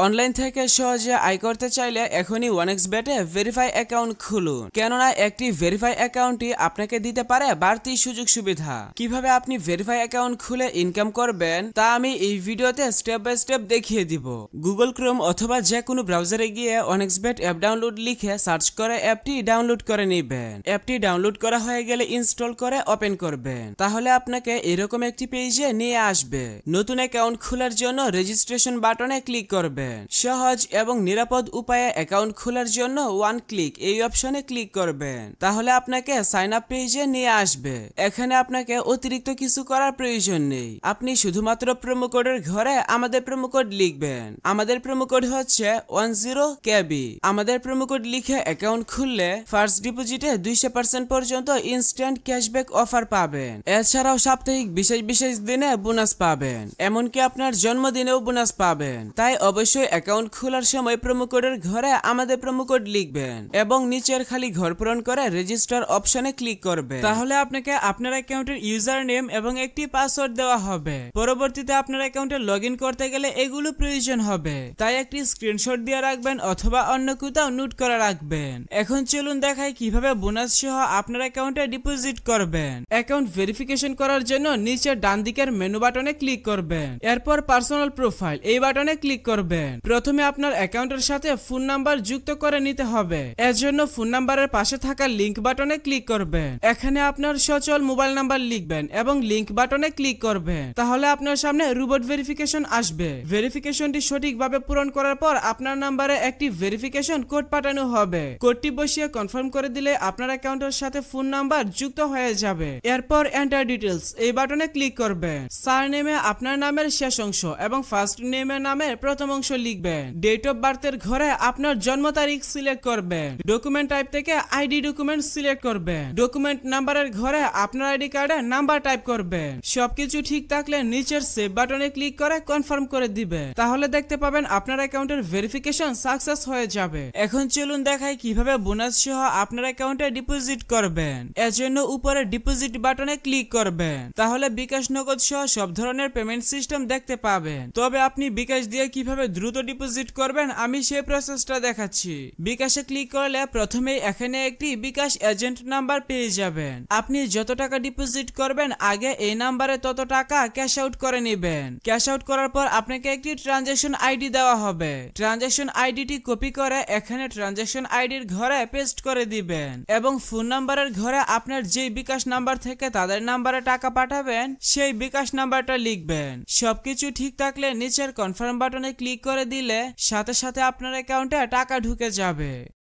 Online থেকে সহজে আয় করতে চাইলে এখনই 1xBet-এ ভেরিফাই অ্যাকাউন্ট খুলুন, কেননা একটি ভেরিফাই অ্যাকাউন্টই আপনাকে দিতে পারে বাড়তি সুযোগ সুবিধা। কিভাবে আপনি ভেরিফাই অ্যাকাউন্ট খুলে ইনকাম করবেন তা আমি এই ভিডিওতে স্টেপ বাই স্টেপ দেখিয়ে দিব। গুগল ক্রোম অথবা যে কোনো ব্রাউজারে গিয়ে 1xBet অ্যাপ ডাউনলোড লিখে সার্চ করে অ্যাপটি ডাউনলোড করে নেবেন। অ্যাপটি ডাউনলোড করা হয়ে গেলে ইনস্টল করে ওপেন করবেন, তাহলে আপনাকে এরকম একটি পেজে নিয়ে আসবে। নতুন অ্যাকাউন্ট খোলার জন্য রেজিস্ট্রেশন বাটনে ক্লিক করবেন। সহজ এবং নিরাপদ উপায়ে অ্যাকাউন্ট খোলার জন্য ওয়ান ক্লিক এই অপশনে ক্লিক করবেন, তাহলে আপনাকে সাইন আপ পেজে নিয়ে আসবে। এখানে আপনাকে অতিরিক্ত কিছু করার প্রয়োজন নেই, আপনি শুধুমাত্র প্রোমো কোডের ঘরে আমাদের প্রোমো কোড লিখবেন। আমাদের প্রোমো কোড হচ্ছে 10KB। আমাদের প্রোমো কোড লিখে অ্যাকাউন্ট খুললে ফার্স্ট ডিপোজিটে 200% পর্যন্ত ইনস্ট্যান্ট ক্যাশব্যাক অফার পাবেন। এছাড়াও সাপ্তাহিক বিশেষ দিনে বোনাস পাবেন, এমনকি আপনার জন্মদিনেও বোনাস পাবেন। তাই অবশ্যই অ্যাকাউন্ট খোলার সময় প্রোমো কোডের ঘরে আমাদের প্রোমো কোড লিখবেন এবং নিচের খালি ঘর পূরণ করে রেজিস্টার অপশনে ক্লিক করবেন। তাহলে আপনাকে আপনার অ্যাকাউন্টের ইউজার নেম এবং একটি পাসওয়ার্ড দেওয়া হবে। পরবর্তীতে আপনার অ্যাকাউন্টে লগইন করতে গেলে এগুলো প্রয়োজন হবে, তাই একটি স্ক্রিনশট দিয়ে রাখবেন অথবা অন্য কোথাও নোট করে রাখবেন। এখন চলুন দেখাই কিভাবে বোনাস সহ আপনার অ্যাকাউন্টে ডিপোজিট করবেন। অ্যাকাউন্ট ভেরিফিকেশন করার জন্য নিচের ডান দিকের মেনু বাটনে ক্লিক করবেন, এরপর পার্সোনাল প্রোফাইল এই বাটনে ক্লিক করবেন। প্রথমে আপনার অ্যাকাউন্টের সাথে ফোন নাম্বার যুক্ত করে নিতে হবে। এর জন্য ফোন নাম্বারের পাশে থাকা লিংক বাটনে ক্লিক করবেন। এখানে আপনার সচল মোবাইল নাম্বার লিখবেন এবং লিংক বাটনে ক্লিক করবেন, তাহলে আপনার সামনে রোবট ভেরিফিকেশন আসবে। ভেরিফিকেশনটি সঠিকভাবে পূরণ করার পর আপনার নাম্বারে একটি ভেরিফিকেশন কোড পাঠানো হবে। কোডটি বসিয়ে কনফার্ম করে দিলে আপনার অ্যাকাউন্টের সাথে ফোন নাম্বার যুক্ত হয়ে যাবে। এরপর এন্টার ডিটেইলস এই বাটনে ক্লিক করবেন। সারনেমে আপনার নামের শেষ অংশ এবং ফার্স্ট নেমের নামের প্রথম অংশ লিখবেন। ডেট অফ বার্থের ঘরে আপনার জন্ম তারিখ সিলেক্ট করবেন। ডকুমেন্ট টাইপ থেকে আইডি ডকুমেন্ট সিলেক্ট করবেন। ডকুমেন্ট নাম্বারের ঘরে আপনার আইডি কার্ডের নাম্বার টাইপ করবেন। সবকিছু ঠিক থাকলে নিচের সেভ বাটনে ক্লিক করে কনফার্ম করে দিবেন, তাহলে দেখতে পাবেন আপনার অ্যাকাউন্টের ভেরিফিকেশন সাকসেস হয়ে যাবে। এখন চলুন দেখাই কিভাবে বোনাস সহ আপনার অ্যাকাউন্টে ডিপোজিট করবেন। এর জন্য উপরে ডিপোজিট বাটনে ক্লিক করবেন, তাহলে বিকাশ নগদ সহ সব ধরনের পেমেন্ট সিস্টেম দেখতে পাবেন। তবে আপনি বিকাশ দিয়ে কিভাবে দ্রুত ডিপোজিট করবেন আমি সেই প্রসেসটা দেখাচ্ছি। বিকাশে ক্লিক করলে প্রথমে এখানে একটি বিকাশ এজেন্ট নাম্বার পেয়ে যাবেন। আপনি যত টাকা ডিপোজিট করবেন আগে এই নাম্বারে তত টাকা ক্যাশ আউট করে নেবেন। ক্যাশ আউট করার পর আপনাকে একটি ট্রানজাকশন আইডি দেওয়া হবে। ট্রানজাকশন আইডিটি কপি করে এখানে ট্রানজাকশন আইডির ঘরে পেস্ট করে দিবেন এবং ফোন নাম্বারের ঘরে আপনার যেই বিকাশ নাম্বার থেকে তাদের নাম্বারে টাকা পাঠাবেন সেই বিকাশ নাম্বারটা লিখবেন। সবকিছু ঠিক থাকলে নিচের কনফার্ম বাটনে ক্লিক করে দিলে সাথে সাথে আপনার অ্যাকাউন্টে টাকা ঢুকে যাবে।